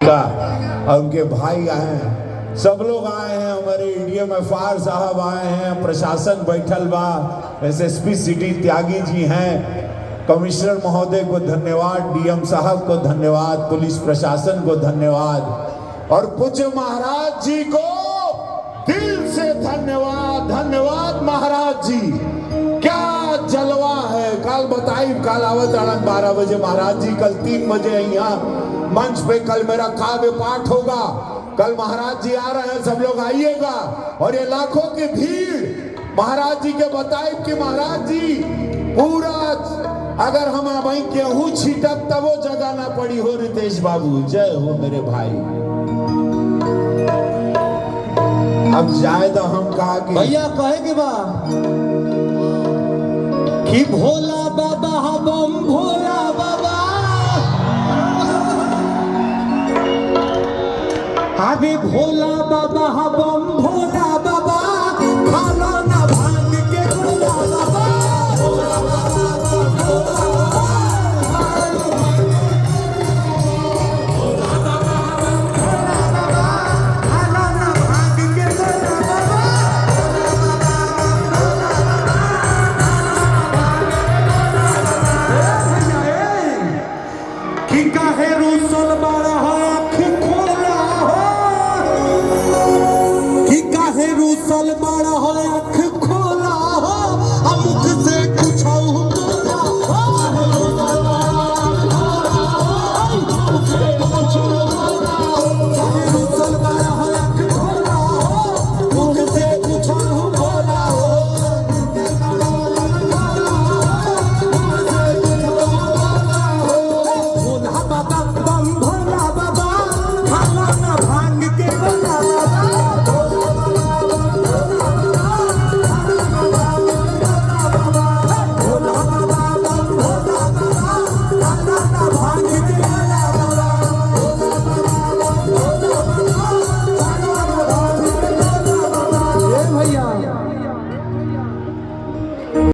का और उनके भाई आए हैं, सब लोग आए हैं, हमारे एडीएम एफआर साहब आए हैं, प्रशासन बैठल बा, एसएसपी सिटी त्यागी जी हैं, कमिश्नर महोदय को धन्यवाद, डीएम साहब को धन्यवाद, पुलिस प्रशासन को धन्यवाद और पूज्य महाराज जी को दिल से धन्यवाद। धन्यवाद महाराज जी, क्या जलवा है। कल बताई, कल आवत 12 बजे महाराज जी, कल 3 बजे यहाँ मंच पे कल मेरा काव्य पाठ होगा। कल महाराज जी आ रहे हैं, सब लोग आइएगा और ये लाखों की भीड़ महाराज जी के बताए कि महाराज जी पूरा अगर हम वहीं गेहूं छीटक तब वो जगह ना पड़ी हो। रितेश बाबू जय हो मेरे भाई। अब जाए तो हम कहा कि भैया कहे के बा कि भोला बाबा बम भोला बाबा, अभी भोला बाबा बम भोला